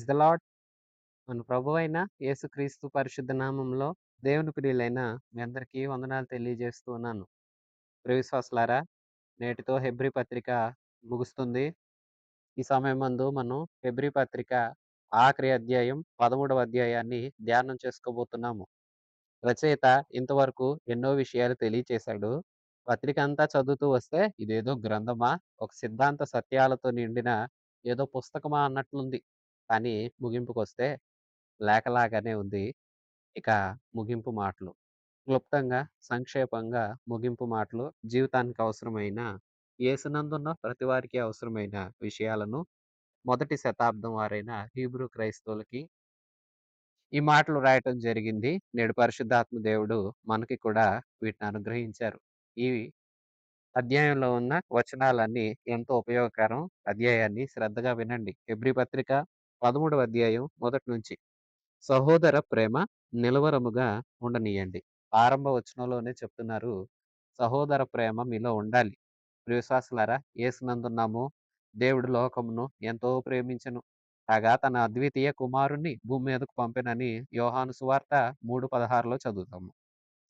Praise the lord. మన ప్రభువైన యేసుక్రీస్తు పరిశుద్ధ నామంలో దేవుని ప్రియులైన మీ అందరికీ వందనాలు తెలియజేస్తూ ఉన్నాను. ప్రియ విశ్వాసులారా, నేటితో హెబ్రీ పత్రిక ముగుస్తుంది. ఈ సమయమందు మనం హెబ్రీ పత్రిక ఆఖరి అధ్యాయం 13వ అధ్యాయాన్ని ధ్యానం చేసుకోబోతున్నాము. రచయిత ఇంతవరకు ఎన్నో విషయాలు తెలియచేశాడు. పత్రిక అంతా చదువుతూ వస్తే ఇదేదో గ్రంథమా, ఒక సిద్ధాంత సత్యాలతో నిండిన ఏదో పుస్తకమా అన్నట్లుంది. కానీ ముగింపుకొస్తే లేఖలాగానే ఉంది. ఇక ముగింపు మాటలు. క్లుప్తంగా, సంక్షేపంగా ముగింపు మాటలు జీవితానికి అవసరమైన, యేసునందున్న ప్రతి వారికి అవసరమైన విషయాలను మొదటి శతాబ్దం వారైన హీబ్రూ క్రైస్తవులకి ఈ మాటలు రాయటం జరిగింది. నేడు పరిశుద్ధాత్మ దేవుడు మనకి కూడా వీటిని అనుగ్రహించారు. ఈ అధ్యాయంలో ఉన్న వచనాలన్నీ ఎంతో ఉపయోగకరం. అధ్యాయాన్ని శ్రద్ధగా వినండి. హెబ్రీ పత్రిక 13వ అధ్యాయం మొదటి నుంచి. సహోదర ప్రేమ నిలవరముగా ఉండనీయండి. ఆరంభ వచనంలోనే చెప్తున్నారు. సహోదర ప్రేమ మీలో ఉండాలి. ప్రియ విశ్వాసులారా, యేసునందున్నాము. దేవుడు లోకమును ఎంతో ప్రేమించెను. కాగా తన అద్వితీయ కుమారుణ్ణి భూమి మీదకు పంపెనని యోహాను సువార్త 3:16లో చదువుతాము.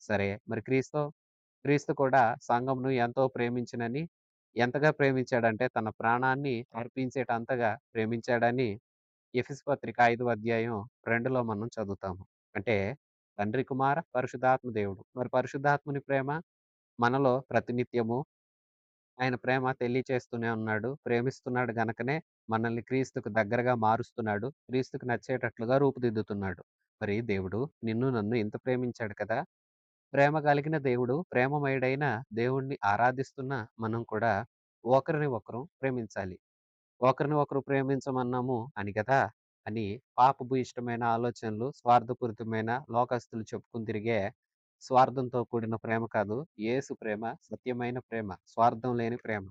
సరే, మరి క్రీస్తు కూడా సంఘమును ఎంతో ప్రేమించినని, ఎంతగా ప్రేమించాడంటే తన ప్రాణాన్ని అర్పించేటంతగా ప్రేమించాడని ఎఫెసు పత్రిక 5వ అధ్యాయం 2లో మనం చదువుతాము. అంటే తండ్రి, కుమార, పరిశుద్ధాత్మ దేవుడు. మరి పరిశుద్ధాత్ముని ప్రేమ మనలో ప్రతినిత్యము ఆయన ప్రేమ తెలియచేస్తూనే ఉన్నాడు. ప్రేమిస్తున్నాడు గనకనే మనల్ని క్రీస్తుకు దగ్గరగా మారుస్తున్నాడు. క్రీస్తుకు నచ్చేటట్లుగా రూపుదిద్దుతున్నాడు. మరి దేవుడు నిన్ను నన్ను ఇంత ప్రేమించాడు కదా! ప్రేమ కలిగిన దేవుడు, ప్రేమమయుడైన దేవుణ్ణి ఆరాధిస్తున్న మనం కూడా ఒకరిని ఒకరం ప్రేమించాలి. ఒకరిని ఒకరు ప్రేమించమన్నాము అని కదా అని పాపపు ఇష్టమైన ఆలోచనలు, స్వార్థపూరితమైన లోకస్తులు చెప్పుకుని తిరిగే స్వార్థంతో కూడిన ప్రేమ కాదు. యేసు ప్రేమ సత్యమైన ప్రేమ, స్వార్థం లేని ప్రేమ.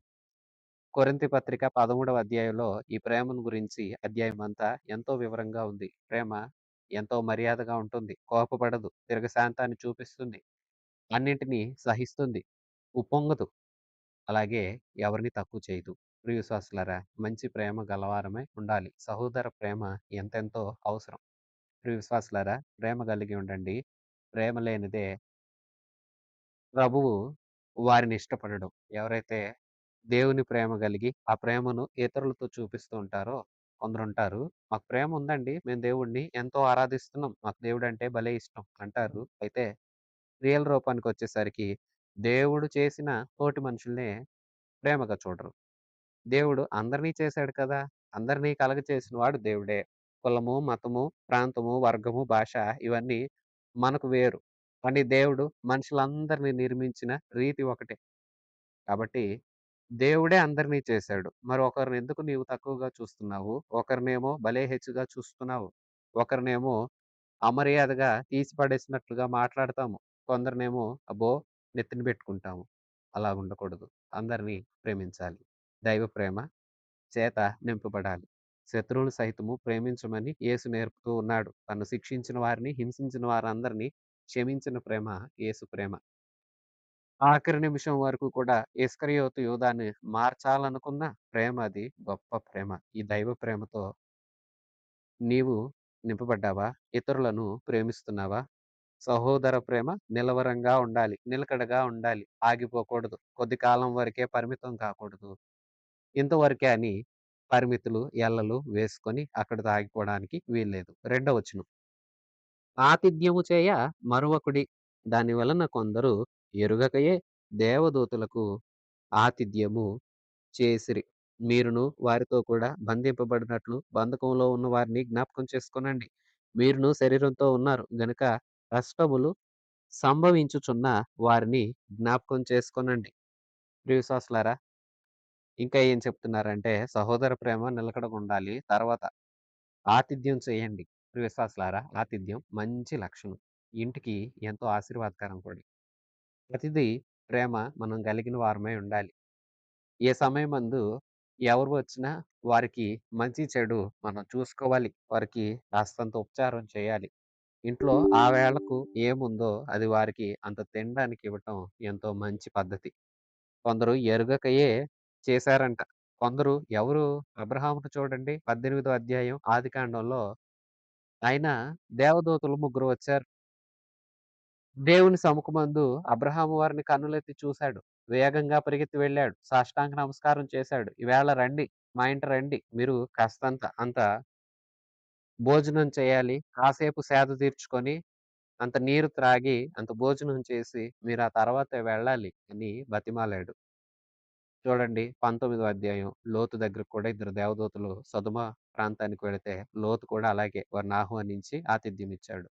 కొరింథీ పత్రిక 13వ అధ్యాయంలో ఈ ప్రేమను గురించి అధ్యాయం అంతా ఎంతో వివరంగా ఉంది. ప్రేమ ఎంతో మర్యాదగా ఉంటుంది. కోపపడదు. దీర్ఘశాంతాన్ని చూపిస్తుంది. అన్నింటినీ సహిస్తుంది. ఉప్పొంగదు. అలాగే ఎవరిని తక్కువ చేయదు. ప్రియ విశ్వాసులారా, మంచి ప్రేమ గలవారమై ఉండాలి. సహోదర ప్రేమ ఎంతెంతో అవసరం. ప్రియ విశ్వాసులారా, ప్రేమ కలిగి ఉండండి. ప్రేమ లేనిదే ప్రభువు వారిని ఇష్టపడడు. ఎవరైతే దేవుని ప్రేమ కలిగి ఆ ప్రేమను ఇతరులతో చూపిస్తూ ఉంటారో కొందరుంటారు. మాకు ప్రేమ ఉందండి. మేము దేవుడిని ఎంతో ఆరాధిస్తున్నాం. మాకు దేవుడంటే భలే ఇష్టం అంటారు. అయితే రియల్ రూపానికొచ్చేసరికి దేవుడు చేసిన తోటి మనుషుల్నే ప్రేమగా చూడరు. దేవుడు అందరినీ చేశాడు కదా! అందరినీ కలగచేసిన వాడు దేవుడే. కులము, మతము, ప్రాంతము, వర్గము, భాష ఇవన్నీ మనకు వేరు. కానీ దేవుడు మనుషులందరిని నిర్మించిన రీతి ఒకటే. కాబట్టి దేవుడే అందరినీ చేశాడు. మరి ఒకరిని ఎందుకు నీవు తక్కువగా చూస్తున్నావు? ఒకరినేమో భలే హెచ్చుగా చూస్తున్నావు. ఒకరినేమో అమర్యాదగా తీసి పడేసినట్లుగా మాట్లాడతాము. కొందరినేమో అబ్బో! నెత్తిన బెట్టుకుంటాము. అలా ఉండకూడదు. అందరినీ ప్రేమించాలి. దైవ ప్రేమ చేత నింపబడాలి. శత్రువులు సైతము ప్రేమించమని యేసు నేర్పుతూ ఉన్నాడు. తను శిక్షించిన వారిని, హింసించిన వారందరినీ క్షమించిన ప్రేమ యేసు ప్రేమ. ఆఖరి నిమిషం వరకు కూడా ఇస్కరియోతు యూదాని మార్చాలనుకున్న ప్రేమ అది గొప్ప ప్రేమ. ఈ దైవ ప్రేమతో నీవు నింపబడ్డావా? ఇతరులను ప్రేమిస్తున్నావా? సహోదర ప్రేమ నిలవరంగా ఉండాలి. నిలకడగా ఉండాలి. ఆగిపోకూడదు. కొద్ది కాలం వరకే పరిమితం కాకూడదు. ఇంతవరకే అని పరిమితులు, ఎల్లలు వేసుకొని అక్కడితో ఆగిపోవడానికి వీల్లేదు. రెండో వచనం. ఆతిథ్యము చేయ మరువకుడి. దాని వలన కొందరు ఎరుగకయే దేవదూతలకు ఆతిథ్యము చేసిరి. మీరును వారితో కూడా బంధింపబడినట్లు బంధకంలో ఉన్న వారిని జ్ఞాపకం చేసుకొనండి. మీరును శరీరంతో ఉన్నారు గనుక కష్టములు సంభవించుచున్న వారిని జ్ఞాపకం చేసుకొనండి. ప్రియ విశ్వాసులారా, ఇంకా ఏం చెప్తున్నారంటే సహోదర ప్రేమ నిలకడగుండాలి. తర్వాత ఆతిథ్యం చేయండి. ప్రియ విశ్వాసులారా, ఆతిథ్యం మంచి లక్షణం. ఇంటికి ఎంతో ఆశీర్వాదకరం కూడా. ప్రతిదీ ప్రేమ మనం కలిగిన వారమై ఉండాలి. ఏ సమయమందు ఎవరు వచ్చినా వారికి మంచి చెడు మనం చూసుకోవాలి. వారికి కాస్తంత ఉపచారం చేయాలి. ఇంట్లో ఆ వేళకు ఏముందో అది వారికి అంత తినడానికి ఇవ్వటం ఎంతో మంచి పద్ధతి. కొందరు ఎరుగకయే చేశారంట. కొందరు ఎవరు అబ్రహామును చూడండి 18 అధ్యాయం ఆదికాండంలో ఆయన దేవదూతలు ముగ్గురు వచ్చారు. దేవుని సముఖమందు అబ్రహాము వారిని కన్నులెత్తి చూసాడు. వేగంగా పరిగెత్తి వెళ్ళాడు. సాష్టాంగ నమస్కారం చేశాడు. "ఈవేళ రండి. మా ఇంట రండి. మీరు కాస్తంత భోజనం చేయాలి. కాసేపు సేద తీర్చుకొని, అంత నీరు త్రాగి, అంత భోజనం చేసి, మీరు ఆ తర్వాతే వెళ్ళాలి" అని బతిమాలాడు. చూడండి 19 అధ్యాయం లోతు దగ్గరకు కూడా ఇద్దరు దేవదూతలు సొదొమ ప్రాంతానికి వెళితే, లోతు కూడా అలాగే వారిని ఆహ్వానించి ఆతిథ్యం ఇచ్చాడు.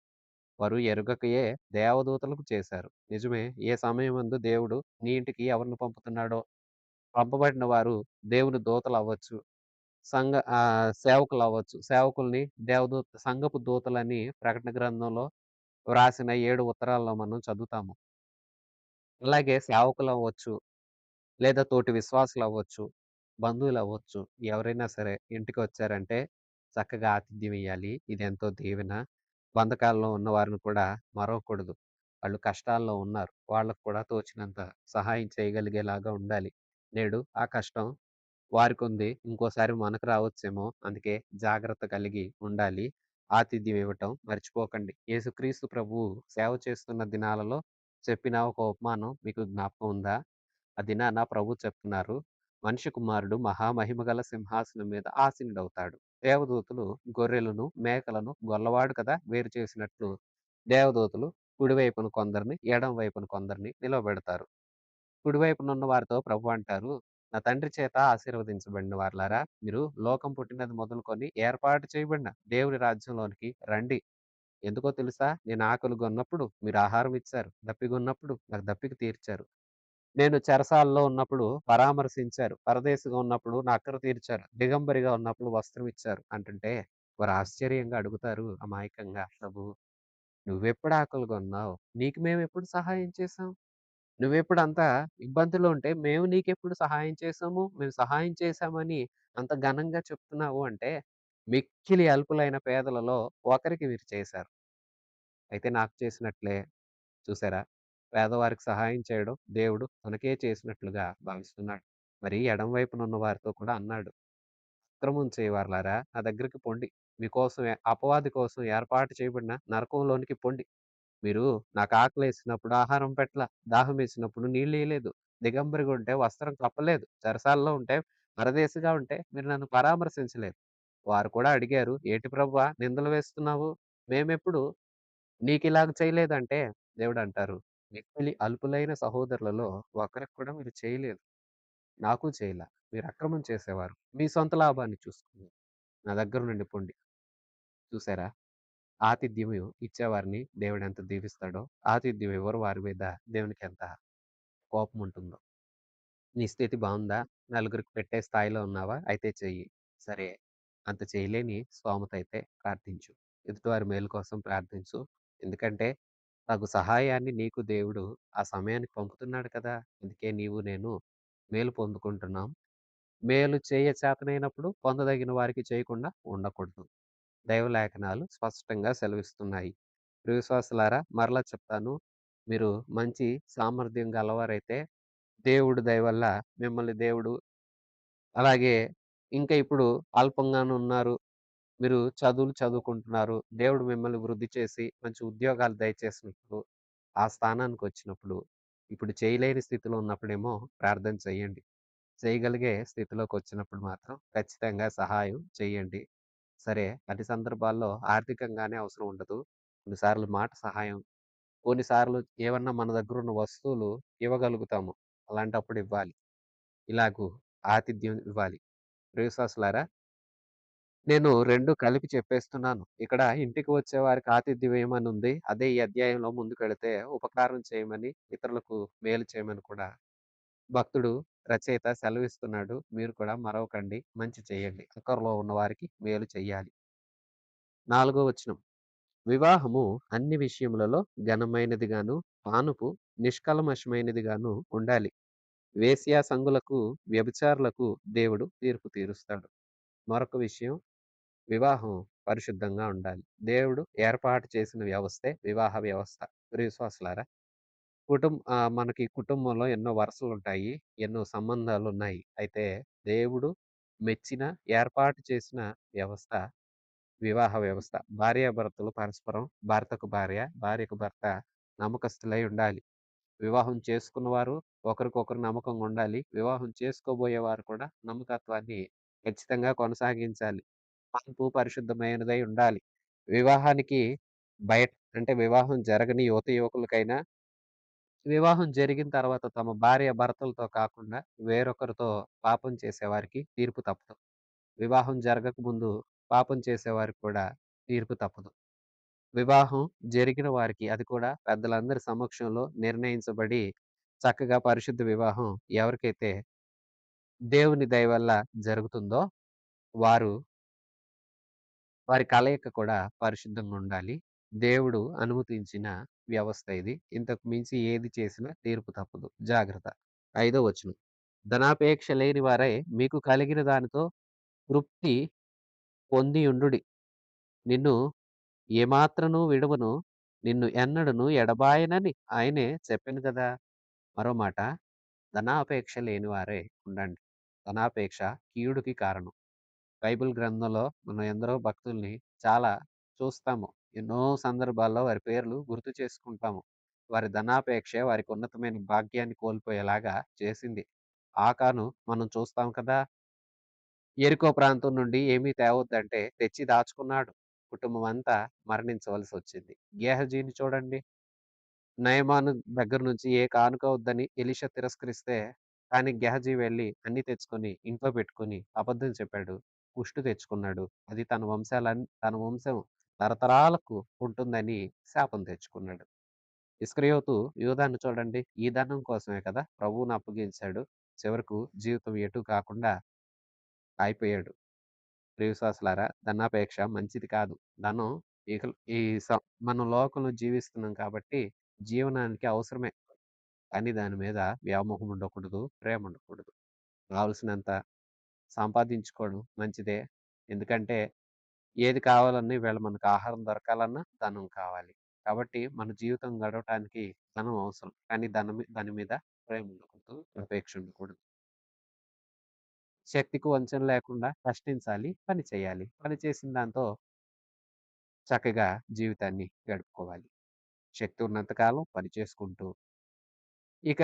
వారు ఎరుగకయే దేవదూతలకు చేశారు. నిజమే. ఏ సమయమందు దేవుడు నీ ఇంటికి ఎవరిని పంపుతున్నాడో, పంపబడిన వారు దేవుని దూతలవ్వచ్చు. సేవకులవ్వచ్చు. సేవకుల్ని సంఘపు దూతలని ప్రకటన గ్రంథంలో వ్రాసిన 7 ఉత్తరాల్లో మనం చదువుతాము. అలాగే సేవకులవ్వచ్చు. లేదా తోటి విశ్వాసులవ్వచ్చు, బంధువులవ్వచ్చు. ఎవరైనా సరే ఇంటికొచ్చారంటే చక్కగా ఆతిథ్యం ఇయ్యాలి. ఇదెంతో దీవెన. బంధకాల్లో ఉన్న వారిని కూడా మరవకూడదు. వాళ్ళు కష్టాల్లో ఉన్నారు. వాళ్ళకి కూడా తోచినంత సహాయం చేయగలిగేలాగా ఉండాలి. నేడు ఆ కష్టం వారికుంది. ఇంకోసారి మనకు రావచ్చేమో. అందుకే జాగ్రత్త కలిగి ఉండాలి. ఆతిథ్యం ఇవ్వటం మర్చిపోకండి. యేసుక్రీస్తు ప్రభువు సేవ చేస్తున్న దినాలలో చెప్పిన ఒక ఉపమానం మీకు జ్ఞాపకం ఉందా? ఆ దినాన ప్రభు చెప్తున్నారు. మనిషి కుమారుడు మహామహిమ గల సింహాసనం మీద ఆసీనుడవుతాడు. దేవదూతలు గొర్రెలను, మేకలను గొల్లవాడు కదా వేరు చేసినట్లు దేవదూతలు కుడివైపున కొందరిని, ఎడమ వైపున కొందరిని నిలవబెడతారు. కుడివైపునున్న వారితో ప్రభు అంటారు, "నా తండ్రి చేత ఆశీర్వదించబడిన వారలారా, మీరు లోకం పుట్టినది మొదలుకొని ఏర్పాటు చేయబడిన దేవుని రాజ్యంలోనికి రండి. ఎందుకో తెలుసా? నేను ఆకలిగొన్నప్పుడు మీరు ఆహారం ఇచ్చారు. దప్పిగొన్నప్పుడు నాకు దప్పిక తీర్చారు. నేను చెరసాలలో ఉన్నప్పుడు పరామర్శించారు. పరదేశిగా ఉన్నప్పుడు నా అక్కర తీర్చారు. దిగంబరిగా ఉన్నప్పుడు వస్త్రం ఇచ్చారు" అంటుంటే వారు ఆశ్చర్యంగా అడుగుతారు అమాయకంగా, "ప్రభూ, నువ్వెప్పుడు ఆకలిగొన్నావు? నీకు మేమెప్పుడు సహాయం చేశాం? నువ్వెప్పుడు అంత ఇబ్బందిలో ఉంటే మేము నీకెప్పుడు సహాయం చేశాము? మేము సహాయం చేశామని అంత ఘనంగా చెప్తున్నావు" అంటే, మిక్కిలి అల్పులైన పేదలలో ఒకరికి వీరు చేశారు. అయితే నాకు చేసినట్లే చూసారా? పేదవారికి సహాయం చేయడం దేవుడు తనకే చేసినట్లుగా భావిస్తున్నాడు. మరి ఎడమ వైపునున్న వారితో కూడా అన్నాడు, "అక్రమం చేయవారలారా నా దగ్గరికి పొండి. మీకోసం అపవాది కోసం ఏర్పాటు చేయబడిన నరకంలోనికి పొండి. మీరు నాకు ఆకలేసినప్పుడు ఆహారం పెట్టల. దాహమేసినప్పుడు నీళ్ళియ్యలేదు. దిగంబరిగా ఉంటే వస్త్రం కప్పలేదు. చెరసాలలో ఉంటే పరదేశిగా ఉంటే మీరు నన్ను పరామర్శించలేదు." వారు కూడా అడిగారు, "ఏటి ప్రభువా నిందలు వేస్తున్నావు? మేమెప్పుడు నీకిలాగ చేయలేదంటే" దేవుడంటారు, "మిక్కిలి అల్పులైన సహోదరులలో ఒకరికి కూడా మీరు చేయలేదు. నాకు చేయలా. మీరు అక్రమం చేసేవారు. మీ సొంత లాభాన్ని చూసుకున్నారు. నా దగ్గర నుండి పొండి." చూసారా? ఆతిథ్యము ఇచ్చేవారిని దేవుడెంత దీవిస్తాడో, ఆతిథ్యం ఇవ్వరు వారి మీద దేవునికెంత కోపముంటుందో. నీ స్థితి బావుందా? నలుగురికి పెట్టే స్థాయిలో ఉన్నావా? అయితే చెయ్యి. సరే. అంత చేయలేని స్తోమతైతే ప్రార్థించు. ఎదుటివారి మేలు కోసం ప్రార్థించు. ఎందుకంటే, తగు సహాయాన్ని నీకు దేవుడు ఆ సమయానికి పంపుతున్నాడు కదా! అందుకే నీవు నేను మేలు పొందుకుంటున్నాం. మేలు చేయ చేతనైనప్పుడు పొందదగిన వారికి చేయకుండా ఉండకూడదు. దైవలేఖనాలు స్పష్టంగా సెలవిస్తున్నాయి. ప్రియ విశ్వాసులారా మరలా చెప్తాను. మీరు మంచి సామర్థ్యం గలవారైతే దేవుడి దయ వల్ల మిమ్మల్ని దేవుడు అలాగే ఇంకా ఇప్పుడు అల్పంగాను ఉన్నారు. మీరు చదువులు చదువుకుంటున్నారు. దేవుడు మిమ్మల్ని వృద్ధి చేసి మంచి ఉద్యోగాలు దయచేసినప్పుడు, ఆ స్థానానికొచ్చినప్పుడు, ఇప్పుడు చేయలేని స్థితిలో ఉన్నప్పుడేమో ప్రార్థన చేయండి. చేయగలిగే స్థితిలోకొచ్చినప్పుడు మాత్రం ఖచ్చితంగా సహాయం చేయండి. సరే, అన్ని సందర్భాల్లో ఆర్థికంగానే అవసరం ఉండదు. కొన్నిసార్లు మాట సహాయం, కొన్నిసార్లు ఏవన్నా మన దగ్గరున్న వస్తువులు ఇవ్వగలుగుతాము. అలాంటప్పుడు ఇవ్వాలి. ఇలాగు ఆతిథ్యం ఇవ్వాలి. ప్రియ విశ్వాసులారా, నేను 2 కలిపి చెప్పేస్తున్నాను. ఇక్కడ ఇంటికి వచ్చే వారికి ఆతిథ్యం ఇయ్యమనుంది. అదే ఈ అధ్యాయంలో ముందుకెళితే ఉపకారం చేయమని, ఇతరులకు మేలు చేయమని కూడా భక్తుడు, రచయిత సెలవిస్తున్నాడు. మీరు కూడా మరవకండి. మంచి చేయండి. అక్కరలో ఉన్నవారికి మేలు చెయ్యాలి. 4 వచనం. వివాహము అన్ని విషయములలో ఘనమైనదిగాను, పానుపు నిష్కల్మషమైనదిగాను ఉండాలి. వేశ్యా సంగులకు, వ్యభిచారులకు దేవుడు తీర్పు తీరుస్తాడు. మరొక విషయం, వివాహం పరిశుద్ధంగా ఉండాలి. దేవుడు ఏర్పాటు చేసిన వ్యవస్థే వివాహ వ్యవస్థ. ప్రియ విశ్వాసులారా, మనకి కుటుంబంలో ఎన్నో వరుసలుంటాయి. ఎన్నో సంబంధాలున్నాయి. అయితే దేవుడు మెచ్చిన, ఏర్పాటు చేసిన వ్యవస్థ వివాహ వ్యవస్థ. భార్యాభర్తలు పరస్పరం భర్తకు భార్య, భార్యకు భర్త నమ్మకస్తులై ఉండాలి. వివాహం చేసుకున్నవారు ఒకరికొకరు నమ్మకంగా ఉండాలి. వివాహం చేసుకోబోయేవారు కూడా నమ్మకత్వాన్ని ఖచ్చితంగా కొనసాగించాలి. మనసు పరిశుద్ధమైనదై ఉండాలి. వివాహానికి బయట అంటే వివాహం జరగని యువత యువకులకైనా వివాహం జరిగిన తర్వాత తమ భార్య భర్తలతో కాకుండా వేరొకరితో పాపం చేసేవారికి తీర్పు తప్పదు. వివాహం జరగకముందు పాపం చేసేవారికి కూడా తీర్పు తప్పదు. వివాహం జరిగిన వారికి అది కూడా పెద్దలందరి సమక్షంలో నిర్ణయించబడి చక్కగా పరిశుద్ధ వివాహం ఎవరికైతే దేవుని దయ వల్ల జరుగుతుందో వారు వారి కలయిక కూడా పరిశుద్ధంగా ఉండాలి. దేవుడు అనుమతించిన వ్యవస్థ ఇది. ఇంతకు మించి ఏది చేసినా తీర్పు తప్పదు. జాగ్రత్త. ఐదో వచనం. ధనాపేక్ష లేని వారై మీకు కలిగిన దానితో తృప్తి పొందియుండుడి. నిన్ను ఏమాత్రము విడువను. నిన్ను ఎన్నడును ఎడబాయనని ఆయనే చెప్పెను గదా! మరో మాట ధనాపేక్ష లేని వారై ఉండండి. ధనాపేక్ష కీడుకి కారణం. బైబిల్ గ్రంథంలో మనం ఎందరో భక్తుల్ని చాలా చూస్తాము. ఎన్నో సందర్భాల్లో వారి పేర్లు గుర్తు చేసుకుంటాము. వారి ధనాపేక్ష వారికి ఉన్నతమైన భాగ్యాన్ని కోల్పోయేలాగా చేసింది. ఆకాను మనం చూస్తాం కదా! యెరికో ప్రాంతం నుండి ఏమీ తేవద్దంటే తెచ్చి దాచుకున్నాడు. కుటుంబం అంతా మరణించవలసొచ్చింది. గేహజీని చూడండి. నయమాను దగ్గర నుంచి ఏ కానుక వద్దని ఎలీషా తిరస్కరిస్తే, కానీ గెహజీ వెళ్లి అన్నీ తెచ్చుకొని ఇంట్లో పెట్టుకొని అబద్ధం చెప్పాడు. కుష్టు తెచ్చుకున్నాడు. అది తన వంశం తరతరాలకు ఉంటుందని శాపం తెచ్చుకున్నాడు. ఇస్కరియోతు యూదాను చూడండి. ఈ ధనం కోసమే కదా ప్రభువును అప్పగించాడు. చివరకు జీవితం ఎటూ కాకుండా అయిపోయాడు. ప్రియ విశ్వాసులారా, ధనాపేక్ష మంచిది కాదు. ధనం ఇక ఈ స మనం లోకంలో జీవిస్తున్నాం కాబట్టి జీవనానికి అవసరమే. కానీ దాని మీద వ్యామోహం ఉండకూడదు. ప్రేమ ఉండకూడదు. కావాల్సినంత సంపాదించుకోవడం మంచిదే. ఎందుకంటే ఏది కావాలన్నా ఈవేళ మనకు ఆహారం దొరకాలన్నా ధనం కావాలి. కాబట్టి మన జీవితం గడవటానికి ధనం అవసరం. కానీ దాని మీద ప్రేమ ఉండకూడదు. అపేక్ష ఉండకూడదు. శక్తికి వంచన లేకుండా కష్టించాలి. పని చేయాలి. పని చేసిన దాంతో చక్కగా జీవితాన్ని గడుపుకోవాలి. శక్తి ఉన్నంత కాలం పని చేసుకుంటూ ఇక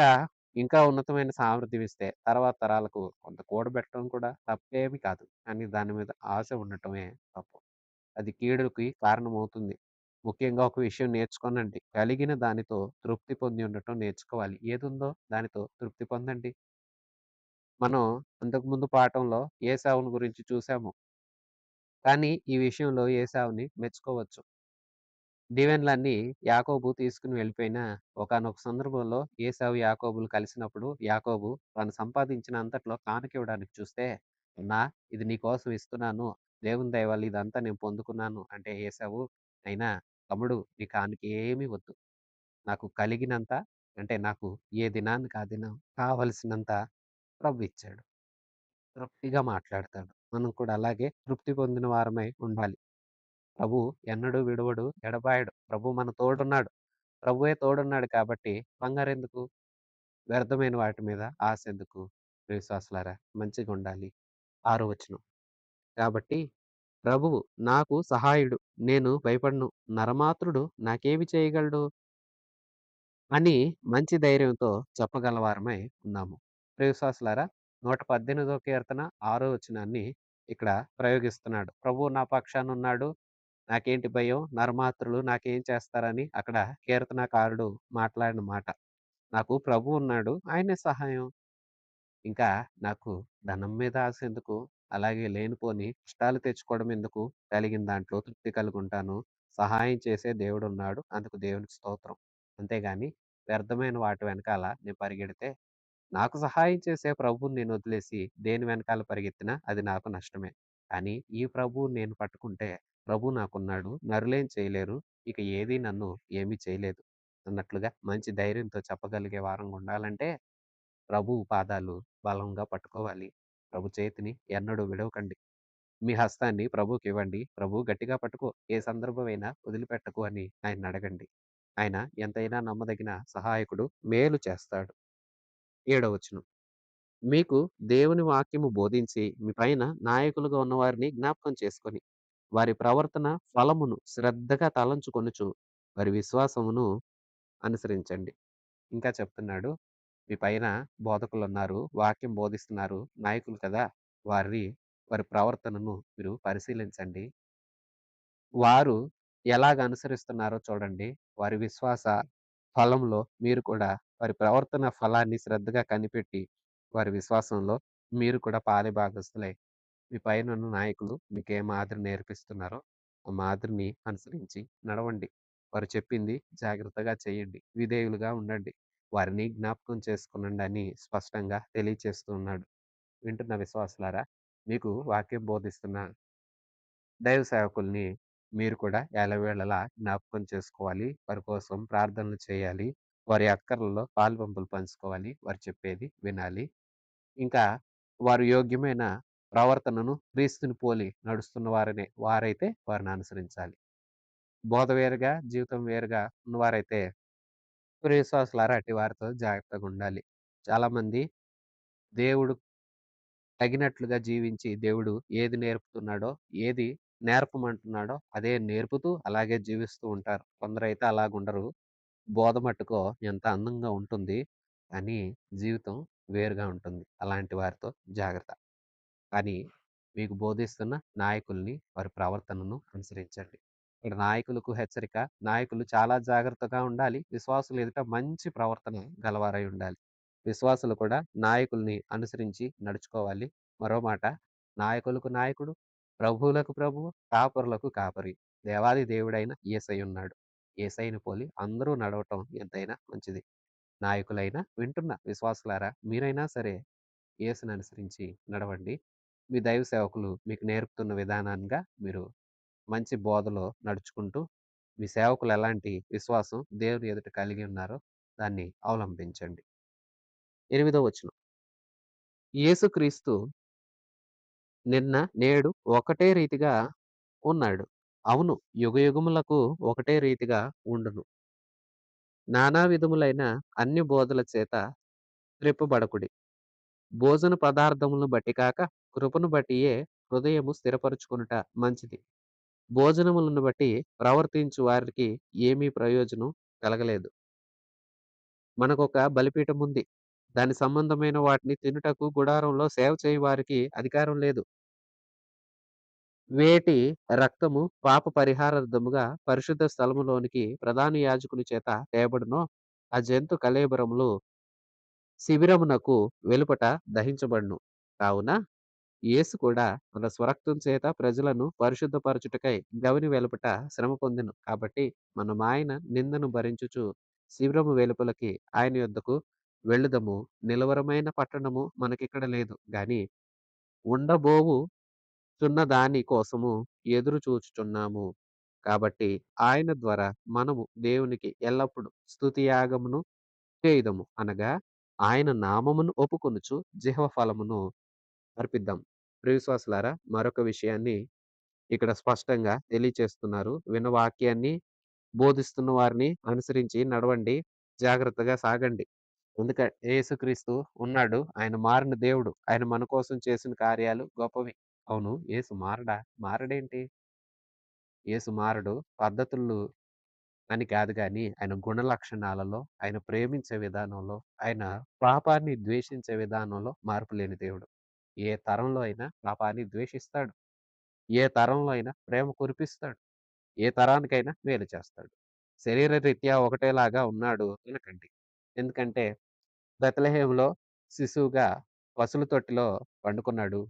ఇంకా ఉన్నతమైన సామర్థ్యం ఇస్తే తర్వాత తరాలకు కొంత కూడబెట్టడం కూడా తప్పేమి కాదు. కానీ దాని మీద ఆశ ఉండటమే తప్పు. అది కీడుకి కారణమవుతుంది. ముఖ్యంగా ఒక విషయం నేర్చుకోనండి. కలిగిన దానితో తృప్తి పొంది ఉండటం నేర్చుకోవాలి. ఏదుందో దానితో తృప్తి పొందండి. మనం అంతకుముందు పాఠంలో ఏశావును గురించి చూసాము. కానీ ఈ విషయంలో ఏశావుని మెచ్చుకోవచ్చు. దీవెనలన్నీ యాకోబు తీసుకుని వెళ్ళిపోయినా, ఒకానొక సందర్భంలో ఏశావు, యాకోబులు కలిసినప్పుడు యాకోబు తాను సంపాదించిన అంతట్లో కానుకివ్వడానికి చూస్తే, "అన్నా ఇది నీకోసం ఇస్తున్నాను. దేవుని దయ వల్ల ఇదంతా నేను పొందుకున్నాను" అంటే ఏశావు, "అయినా తమ్ముడు నీ కానుక ఏమీ వద్దు. నాకు కలిగినంత అంటే నాకు ఏ దినానికి ఆ దినం కావలసినంత ప్రభువిచ్చాడు." తృప్తిగా మాట్లాడతాడు. మనం కూడా అలాగే తృప్తి పొందిన వారమై ఉండాలి. ప్రభు ఎన్నడూ విడువడు, ఎడబాయడు. ప్రభు మన తోడున్నాడు. ప్రభువే తోడున్నాడు కాబట్టి కంగారెందుకు? వ్యర్థమైన వాటి మీద ఆశెందుకు? ప్రియ విశ్వాసులారా మంచిగుండాలి. 6 వచనం. కాబట్టి ప్రభువు నాకు సహాయుడు. నేను భయపడను. నరమాత్రుడు నాకేమి చేయగలడు? అని మంచి ధైర్యంతో చెప్పగలవారమై ఉన్నాము. ప్రియ విశ్వాసులారా 118 కీర్తన 6 వచనాన్ని ఇక్కడ ప్రయోగిస్తున్నాడు. ప్రభువు నా పక్షానున్నాడు. నాకేంటి భయం? నరమాత్రులు నాకేం చేస్తారని అక్కడ కీర్తనకారుడు మాట్లాడిన మాట. నాకు ప్రభువు ఉన్నాడు. ఆయనే సహాయం. ఇంకా నాకు ధనం మీద ఆశ ఎందుకు? అలాగే లేనిపోని కష్టాలు తెచ్చుకోవడం ఎందుకు? కలిగిన దాంట్లో తృప్తి కలిగుంటాను. సహాయం చేసే దేవుడున్నాడు. అందుకు దేవునికి స్తోత్రం. అంతేగాని వ్యర్థమైన వాటి వెనకాల నేను పరిగెడితే నాకు సహాయం చేసే ప్రభువుని నేను వదిలేసి దేని వెనకాల పరిగెత్తినా అది నాకు నష్టమే. కానీ ఈ ప్రభువుని నేను పట్టుకుంటే ప్రభు నాకున్నాడు. నరులేం చేయలేరు. ఇక ఏది నన్ను ఏమీ చేయలేదు అన్నట్లుగా మంచి ధైర్యంతో చెప్పగలిగే వారంగా ఉండాలంటే ప్రభువు పాదాలు బలంగా పట్టుకోవాలి. ప్రభు చేతిని ఎన్నడూ విడవకండి. మీ హస్తాన్ని ప్రభువుకివ్వండి. ప్రభు గట్టిగా పట్టుకో. ఏ సందర్భమైనా వదిలిపెట్టకు అని ఆయన్నడగండి. ఆయన ఎంతైనా నమ్మదగిన సహాయకుడు, మేలు చేస్తాడు. 7వ వచనం. మీకు దేవుని వాక్యము బోధించి, మీ పైన నాయకులుగా ఉన్నవారిని జ్ఞాపకం చేసుకొని, వారి ప్రవర్తన ఫలమును శ్రద్ధగా తలంచుకొనుచు, వారి విశ్వాసమును అనుసరించండి. ఇంకా చెప్తున్నాడు, మీ పైన బోధకులున్నారు, వాక్యం బోధిస్తున్నారు, నాయకులు కదా! వారి ప్రవర్తనను మీరు పరిశీలించండి. వారు ఎలాగ అనుసరిస్తున్నారో చూడండి. వారి విశ్వాస ఫలంలో మీరు కూడా వారి ప్రవర్తన ఫలాన్ని శ్రద్ధగా కనిపెట్టి, వారి విశ్వాసంలో మీరు కూడా పాలిభాగస్తులై, మీ పైనున్న నాయకులు మీకే మాదిరి నేర్పిస్తున్నారో, ఆ మాదిరిని అనుసరించి నడవండి. వారు చెప్పింది జాగ్రత్తగా చేయండి. విధేయులుగా ఉండండి. వారిని జ్ఞాపకం చేసుకొనండి అని స్పష్టంగా తెలియచేస్తూ ఉన్నాడు. వింటున్న విశ్వాసులారా, మీకు వాక్యం బోధిస్తున్న దైవ సేవకుల్ని మీరు కూడా ఎల్లవేళలా జ్ఞాపకం చేసుకోవాలి. వారి కోసం ప్రార్థనలు చేయాలి. వారి అక్కరల్లో పాలుపంపులు పంచుకోవాలి. వారు చెప్పేది వినాలి. ఇంకా వారు యోగ్యమైన ప్రవర్తనను క్రీస్తుని పోలి నడుస్తున్న వారైతే వారిని అనుసరించాలి. బోధ వేరుగా, జీవితం వేరుగా ఉన్నవారైతే ప్రియ విశ్వాసులారా అట్టి వారితో జాగ్రత్తగుండాలి. చాలామంది దేవుడు తగినట్లుగా జీవించి దేవుడు ఏది నేర్పుతున్నాడో, ఏది నేర్పమంటున్నాడో అదే నేర్పుతూ అలాగే జీవిస్తూ ఉంటారు. కొందరైతే అలాగుండరు. బోధ మట్టుకు ఎంత అందంగా ఉంటుంది. కానీ జీవితం వేరుగా ఉంటుంది. అలాంటి వారితో జాగ్రత్త. కానీ మీకు బోధిస్తున్న నాయకుల్ని, వారి ప్రవర్తనను అనుసరించండి. ఇక్కడ నాయకులకు హెచ్చరిక. నాయకులు చాలా జాగ్రత్తగా ఉండాలి. విశ్వాసులు ఎదుట మంచి ప్రవర్తన గలవారై ఉండాలి. విశ్వాసులు కూడా నాయకుల్ని అనుసరించి నడుచుకోవాలి. మరో మాట, నాయకులకు నాయకుడు, ప్రభువులకు ప్రభువు, కాపరులకు కాపరి. దేవాది దేవుడైన యేసయ్య ఉన్నాడు. యేసయ్యను పోలి అందరూ నడవటం ఎంతైనా మంచిది. నాయకులైనా, వింటున్న విశ్వాసులారా మీరైనా సరే యేసుని అనుసరించి నడవండి. మీ దైవ సేవకులు మీకు నేర్పుతున్న విధానంగా మీరు మంచి బోధలో నడుచుకుంటూ, మీ సేవకులు ఎలాంటి విశ్వాసం దేవుని ఎదుట కలిగి ఉన్నారో దాన్ని అవలంబించండి. 8వ వచనం. యేసుక్రీస్తు నిన్న, నేడు ఒకటే రీతిగా ఉన్నాడు. అవును, యుగయుగములకు ఒకటే రీతిగా ఉండును. నానా విధములైన అన్ని బోధల చేత త్రిప్పబడకుడి. భోజన పదార్థములను బట్టి కాక, కృపను బట్టియే హృదయము స్థిరపరచుకొనుట మంచిది. భోజనములను బట్టి ప్రవర్తించు వారికి ఏమీ ప్రయోజనం కలగలేదు. మనకొక బలిపీఠం ఉంది. దాని సంబంధమైన వాటిని తినుటకు గుడారంలో సేవ చేయు వారికి అధికారం లేదు. వేటి రక్తము పాప పరిహారార్థముగా పరిశుద్ధ స్థలములోనికి ప్రధాన యాజకుని చేత తేబడునో, ఆ జంతు కళేబరములు శిబిరమునకు వెలుపట దహించబడును. కావున యేసు కూడా మన స్వరక్తం చేత ప్రజలను పరిశుద్ధపరచుటకై గవిని వెలుపట శ్రమ పొందెను. కాబట్టి మనమాయన నిందను భరించుచు శిబిరము వెలుపలకి ఆయన యొద్దకు వెళ్ళుదము. నిలవరమైన పట్టణము మనకిక్కడ లేదు గాని ఉండబోవు దాని కోసము ఎదురు చూచుచున్నాము. కాబట్టి ఆయన ద్వారా మనము దేవునికి ఎల్లప్పుడు స్తుతి యాగమును చేయుదము. అనగా ఆయన నామమును ఒప్పుకొనుచు జిహ్వ ఫలమును అర్పిద్దాం. ప్రియ విశ్వాసులారా, మరొక విషయాన్ని ఇక్కడ స్పష్టంగా తెలియచేస్తున్నారు. విన్న వాక్యాన్ని బోధిస్తున్న వారిని అనుసరించి నడవండి. జాగ్రత్తగా సాగండి. యేసుక్రీస్తు ఉన్నాడు. ఆయన మారిన దేవుడు. ఆయన మన కోసం చేసిన కార్యాలు గొప్పవి. అవును, యేసు మారడా? మారడేంటి? యేసు మారడు. పద్ధతులు అని కాదు గాని, ఆయన గుణ లక్షణాలలో, ఆయన ప్రేమించే విధానంలో, ఆయన పాపాన్ని ద్వేషించే విధానంలో మార్పు లేని దేవుడు. ఏ తరంలో అయినా పాపాన్ని ద్వేషిస్తాడు. ఏ తరంలో అయినా ప్రేమ కురిపిస్తాడు. ఏ తరానికైనా మేలు చేస్తాడు. శరీర రీత్యా ఒకటేలాగా ఉన్నాడు అనకండి. ఎందుకంటే బెత్లెహేములో శిశువుగా పసుల తొట్టిలో పండుకున్నాడు.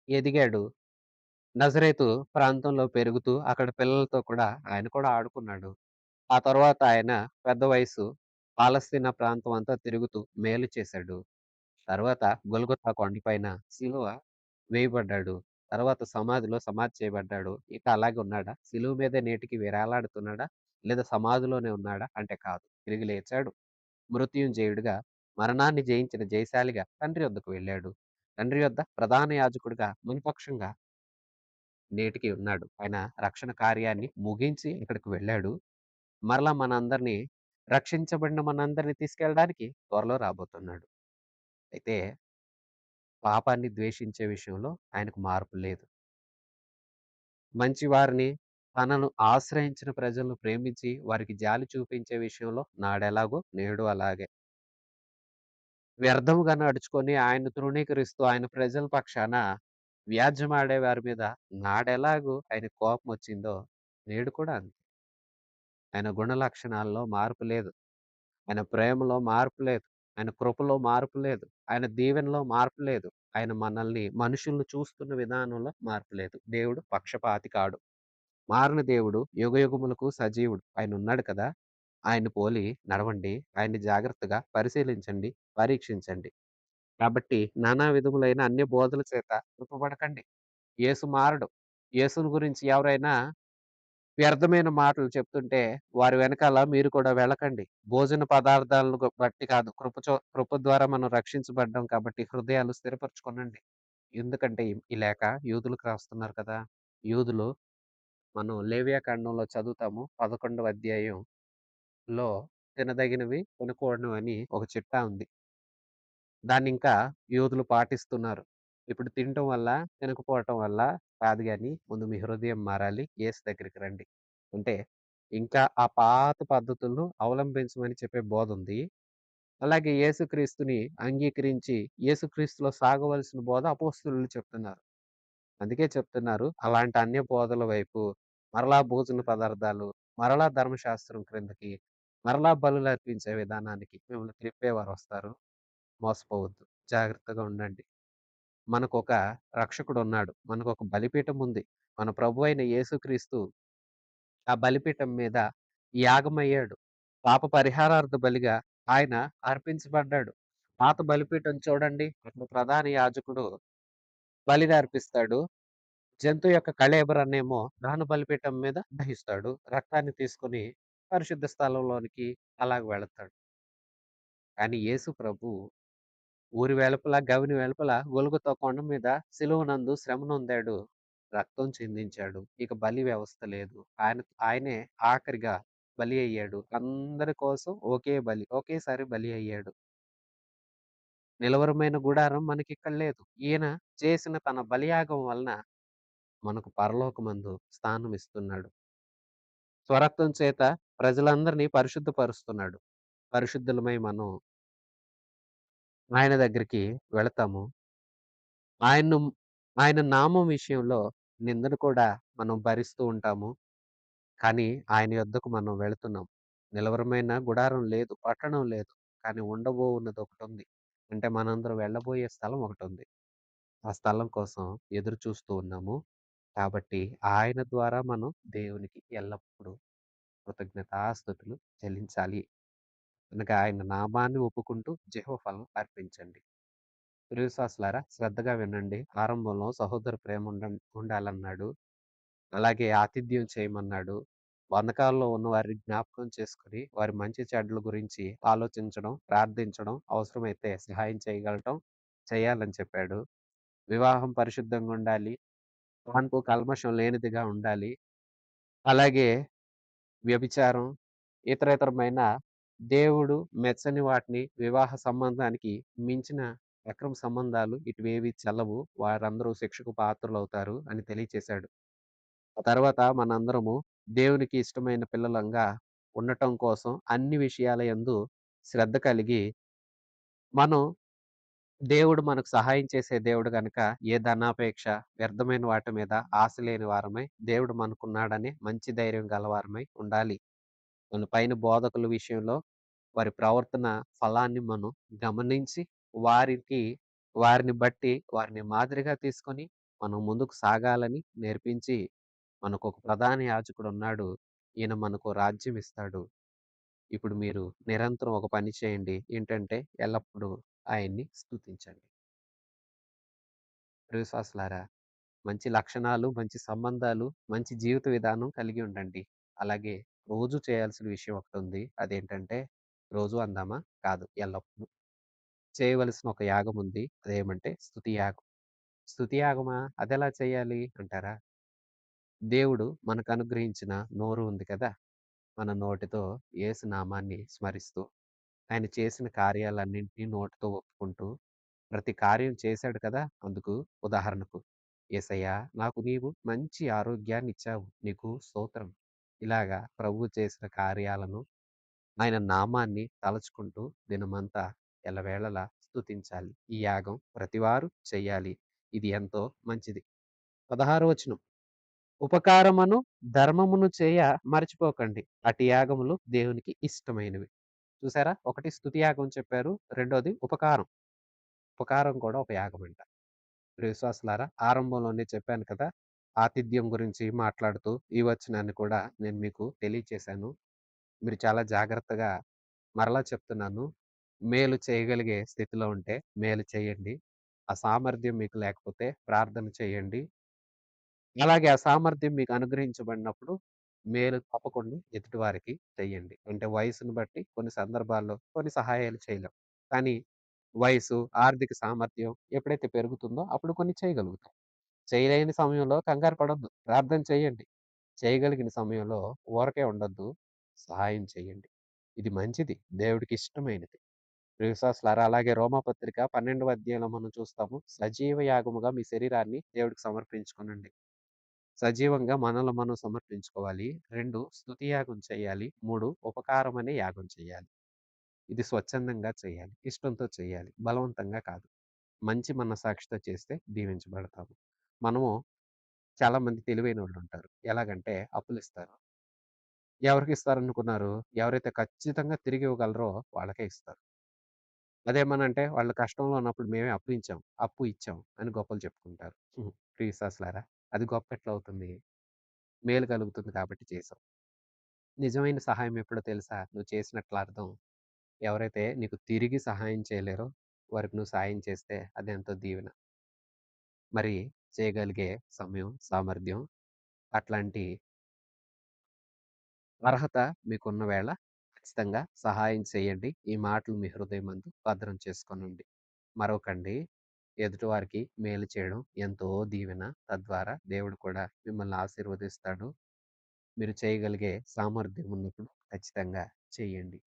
ఎదిగాడు. నజరేతు ప్రాంతంలో పెరుగుతూ అక్కడ పిల్లలతో కూడా ఆయన కూడా ఆడుకున్నాడు. ఆ తర్వాత ఆయన పెద్ద వయసు పాలస్తీనా ప్రాంతం అంతా తిరుగుతూ మేలు చేశాడు. తర్వాత గొల్గొతా కొండపైన సిలువ వేయబడ్డాడు. తర్వాత సమాధిలో సమాధి చేయబడ్డాడు. ఇక అలాగే ఉన్నాడా? సిలువ మీదే నేటికి వేలాడుతున్నాడా? లేదా సమాధిలోనే ఉన్నాడా? అంటే కాదు. తిరిగి లేచాడు. మృత్యుంజయుడిగా, మరణాన్ని జయించిన జయశాలిగా తండ్రి యొద్దకు వెళ్ళాడు. తండ్రి యొద్ద ప్రధాన యాజకుడిగా మునిపక్షంగా నేటికి ఉన్నాడు. ఆయన రక్షణ కార్యాన్ని ముగించి ఇక్కడికి వెళ్ళాడు. మరలా మనందరిని రక్షించబడిన మనందరిని తీసుకెళ్ళడానికి త్వరలో రాబోతున్నాడు. అయితే పాపాన్ని ద్వేషించే విషయంలో ఆయనకు మార్పు లేదు. మంచి వారిని తనను ఆశ్రయించిన ప్రజలను ప్రేమించి వారికి జాలి చూపించే విషయంలో నాడెలాగో నేడు అలాగే. వ్యర్థముగా నడుచుకొని ఆయన్ను తృణీకరిస్తూ ఆయన ప్రజల పక్షాన వ్యాజ్యెమాడే వారి మీద నాడెలాగో ఆయనకు కోపమొచ్చిందో నేడు కూడా అంతే. ఆయన గుణ లక్షణాల్లో మార్పు లేదు. ఆయన ప్రేమలో మార్పు లేదు. ఆయన కృపలో మార్పు లేదు. ఆయన దీవెనలో మార్పు లేదు. ఆయన మనల్ని మనుషుల్ని చూస్తున్న విధానంలో మార్పు లేదు. దేవుడు పక్షపాతి కాడు. మారని దేవుడు యుగయుగములకు సజీవుడు. ఆయనున్నాడు కదా! ఆయన్ని పోలి నడవండి. ఆయన్ని జాగ్రత్తగా పరిశీలించండి, పరీక్షించండి. కాబట్టి నానా విధములైన అన్య బోధల చేత కృపపడకండి. యేసు మారడు. యేసుని గురించి ఎవరైనా వ్యర్థమైన మాటలు చెప్తుంటే వారి వెనకాల మీరు కూడా వెళ్ళకండి. భోజన పదార్థాలను బట్టి కాదు. కృప ద్వారా మనం రక్షించబడ్డాం కాబట్టి హృదయాలు స్థిరపరచుకొనండి. ఎందుకంటే ఈ లేఖ యూదులకు రాస్తున్నారు కదా! యూదులు మనం లేవియాకాండంలో చదువుతాము. 11వ అధ్యాయంలో తినదగినవి, తినకూడనివని ఒక చిట్టా ఉంది. దాన్నింకా యూదులు పాటిస్తున్నారు. ఇప్పుడు తినటం వల్ల, తినకపోవటం వల్ల కాదు గానీ, ముందు మీ హృదయం మారాలి. యేసు దగ్గరికి రండి. అంటే ఇంకా ఆ పాత పద్ధతులను అవలంబించమని చెప్పే బోధుంది. అలాగే యేసుక్రీస్తుని అంగీకరించి, యేసుక్రీస్తులో సాగవలసిన బోధ అపోస్తలులు చెప్తున్నారు. అందుకే చెప్తున్నారు, అలాంటి అన్య బోధల వైపు మరలా భోజన పదార్థాలు, మరలా ధర్మశాస్త్రం క్రిందకి, మరలా బలులర్పించే విధానానికి మిమ్మల్ని త్రిప్పేవారొస్తారు. మోసపోవద్దు. జాగ్రత్తగా ఉండండి. మనకొక రక్షకుడున్నాడు. మనకొక బలిపీఠం ఉంది. మన ప్రభువైన యేసుక్రీస్తు ఆ బలిపీఠం మీద యాగమయ్యాడు. పాప పరిహారార్థ బలిగా ఆయన అర్పించబడ్డాడు. పాత బలిపీఠం చూడండి. అక్కడ ప్రధాన యాజకుడు బలిని అర్పిస్తాడు. జంతువు యొక్క కళేబరాన్నేమో దహన బలిపీఠం మీద దహిస్తాడు. రక్తాన్ని తీసుకొని పరిశుద్ధ స్థలంలోనికి అలాగ వెళతాడు. కానీ యేసు ప్రభు ఊరి వెలుపల, గవిని వెలుపల గొల్గొతా కొండ మీద సిలువనందు శ్రమ నొందాడు. రక్తం చిందించాడు. ఇక బలి వ్యవస్థ లేదు. ఆయనే ఆఖరిగా బలి అయ్యాడు. అందరి కోసం ఒకే బలి. ఒకేసారి బలి అయ్యాడు. నిలవరమైన గుడారం మనకిక్కడ లేదు. ఈయన చేసిన తన బలియాగం వలన మనకు పరలోకమందు స్థానం ఇస్తున్నాడు. స్వరక్తం చేత ప్రజలందరినీ పరిశుద్ధపరుస్తున్నాడు. పరిశుద్ధులమై మనం ఆయన దగ్గరికి వెళతాము. ఆయన్ను ఆయన నామం విషయంలో నిందను కూడా మనం భరిస్తూ ఉంటాము. కానీ ఆయన యొద్దకు మనం వెళుతున్నాం. నిలవరమైన గుడారం లేదు, పట్టణం లేదు. కానీ ఉండబోవున్నదొకటుంది. అంటే మనందరం వెళ్ళబోయే స్థలం ఒకటుంది. ఆ స్థలం కోసం ఎదురు చూస్తూ ఉన్నాము. కాబట్టి ఆయన ద్వారా మనం దేవునికి ఎల్లప్పుడూ కృతజ్ఞతాస్తుతులు చెల్లించాలి. కనుక ఆయన నామాన్ని ఒప్పుకుంటూ జెహోవాను అర్పించండి. ప్రియవిశ్వాసులారా శ్రద్ధగా వినండి. ఆరంభంలో సహోదర ప్రేమ ఉండాలన్నాడు. అలాగే ఆతిథ్యం చేయమన్నాడు. బంధకాల్లో ఉన్న వారిని జ్ఞాపకం చేసుకొని, వారి మంచి చెడ్డల గురించి ఆలోచించడం, ప్రార్థించడం, అవసరమైతే సహాయం చేయగలటం, చేయాలని చెప్పాడు. వివాహం పరిశుద్ధంగా ఉండాలి. కాన్పు కల్మషం లేనిదిగా ఉండాలి. అలాగే వ్యభిచారం, ఇతరమైన దేవుడు మెచ్చని వాటిని వివాహ సంబంధానికి మించిన అక్రమ సంబంధాలు ఇటువేవి చెల్లవు. వారందరూ శిక్షకు పాత్రులవుతారు అని తెలియచేశాడు. ఆ తర్వాత మనందరము దేవునికి ఇష్టమైన పిల్లలంగా ఉండటం కోసం అన్ని విషయాల యందు శ్రద్ధ కలిగి, మనం దేవుడు మనకు సహాయం చేసే దేవుడు గనక ఏ ధనాపేక్ష, వ్యర్థమైన వాటి మీద ఆశ లేని వారమై, దేవుడు మనకున్నాడని మంచి ధైర్యం గలవారమై ఉండాలి. మన పైన బోధకుల విషయంలో వారి ప్రవర్తన ఫలాన్ని మనం గమనించి, వారికి వారిని బట్టి వారిని మాదిరిగా తీసుకొని మనం ముందుకు సాగాలని నేర్పించి, మనకొక ప్రధాన యాజకుడున్నాడు. ఈయన మనకు రాజ్యం ఇస్తాడు. ఇప్పుడు మీరు నిరంతరం ఒక పని చేయండి. ఏంటంటే ఎల్లప్పుడూ ఆయన్ని స్తుతించండి. ప్రియవిశ్వాసులారా, మంచి లక్షణాలు, మంచి సంబంధాలు, మంచి జీవిత విధానం కలిగి ఉండండి. అలాగే రోజు చేయాల్సిన విషయం ఒకటుంది. అదేంటంటే రోజు అందామా? కాదు. ఎల్లప్పుడూ చేయవలసిన ఒక యాగం ఉంది. అదేమంటే స్తుతి యాగం. స్తుతి యాగమా? అదెలా చేయాలి అంటారా? దేవుడు మనకు అనుగ్రహించిన నోరు ఉంది కదా! మన నోటితో యేసు నామాన్ని స్మరిస్తూ, ఆయన చేసిన కార్యాలన్నింటినీ నోటితో ఒప్పుకుంటూ, ప్రతి కార్యం చేశాడు కదా! అందుకు ఉదాహరణకు, "యేసయ్యా! నాకు నీవు మంచి ఆరోగ్యాన్నిచ్చావు. నీకు స్తోత్రం." ఇలాగా ప్రభువు చేసిన కార్యాలను, ఆయన నామాన్ని తలుచుకుంటూ దినమంతా ఎల్లవేళలా స్తుతించాలి. ఈ యాగం ప్రతివారు చెయ్యాలి. ఇది ఎంతో మంచిది. 16వ వచనం. ఉపకారమును, ధర్మమును చేయ మరచిపోకండి. అట్టి యాగములు దేవునికి ఇష్టమైనవి. చూసారా? ఒకటి స్తుతి యాగం చెప్పారు. రెండోది ఉపకారం. ఉపకారం కూడా ఒక యాగమంట. ప్రియ విశ్వాసులారా, ఆరంభంలోనే చెప్పాను కదా! ఆతిథ్యం గురించి మాట్లాడుతూ ఈ వచనాన్ని కూడా నేను మీకు తెలియచేశాను. మీరు చాలా జాగ్రత్తగా మరలా చెప్తున్నాను. మేలు చేయగలిగే స్థితిలో ఉంటే మేలు చేయండి. ఆ సామర్థ్యం మీకు లేకపోతే ప్రార్థన చేయండి. అలాగే ఆ సామర్థ్యం మీకు అనుగ్రహించబడినప్పుడు మేలు తప్పకుండా ఎదుటివారికి చెయ్యండి. అంటే వయసును బట్టి కొన్ని సందర్భాల్లో కొన్ని సహాయాలు చేయలేం. కానీ వయసు, ఆర్థిక సామర్థ్యం ఎప్పుడైతే పెరుగుతుందో అప్పుడు కొన్ని చేయగలుగుతాం. చేయలేని సమయంలో కంగారు పడొద్దు. ప్రార్థన చేయండి. చేయగలిగిన సమయంలో ఊరకే ఉండొద్దు. సహాయం చేయండి. ఇది మంచిది. దేవుడికి ఇష్టమైనది. ప్రియ విశ్వాసులారా, అలాగే రోమాపత్రిక 12వ అధ్యాయంలో మనం చూస్తాము. సజీవ యాగముగా మీ శరీరాన్ని దేవుడికి సమర్పించుకొనండి. సజీవంగా మనలో మనం సమర్పించుకోవాలి. 2 స్తుతి యాగం చేయాలి. 3 ఉపకారం అనే యాగం చేయాలి. ఇది స్వచ్ఛందంగా చేయాలి. ఇష్టంతో చేయాలి. బలవంతంగా కాదు. మంచి మనస్సాక్షితో చేస్తే దీవించబడతాము. మనము చాలా మంది తెలివైనోళ్ళుంటారు. ఎలాగంటే అప్పులిస్తారు. ఎవరికిస్తారనుకున్నారు? ఎవరైతే ఖచ్చితంగా తిరిగి ఇవ్వగలరో వాళ్ళకే ఇస్తారు. అదేమనంటే వాళ్ళు కష్టంలో ఉన్నప్పుడు మేమే అప్పు ఇచ్చాం అని గొప్పలు చెప్పుకుంటారు. ప్రియ విశ్వాసులారా, అది గొప్ప ఎట్లా అవుతుంది? మేలు కలుగుతుంది కాబట్టి చేసాం. నిజమైన సహాయం ఎప్పుడో తెలుసా? నువ్వు చేసినట్ల అర్థం. ఎవరైతే నీకు తిరిగి సహాయం చేయలేరో వారికి నువ్వు సాయం చేస్తే అదెంతో దీవెన. మరి చేయగలిగే సమయం, సామర్థ్యం అట్లాంటి అర్హత మీకున్న వేళ ఖచ్చితంగా సహాయం చేయండి. ఈ మాటలు మీ హృదయమందు భద్రం చేసుకొనండి. మరొకండి. ఎదుటివారికి మేలు చేయడం ఎంతో దీవెన. తద్వారా దేవుడు కూడా మిమ్మల్ని ఆశీర్వదిస్తాడు. మీరు చేయగలిగే సామర్థ్యం ఉన్నప్పుడు ఖచ్చితంగా చేయండి.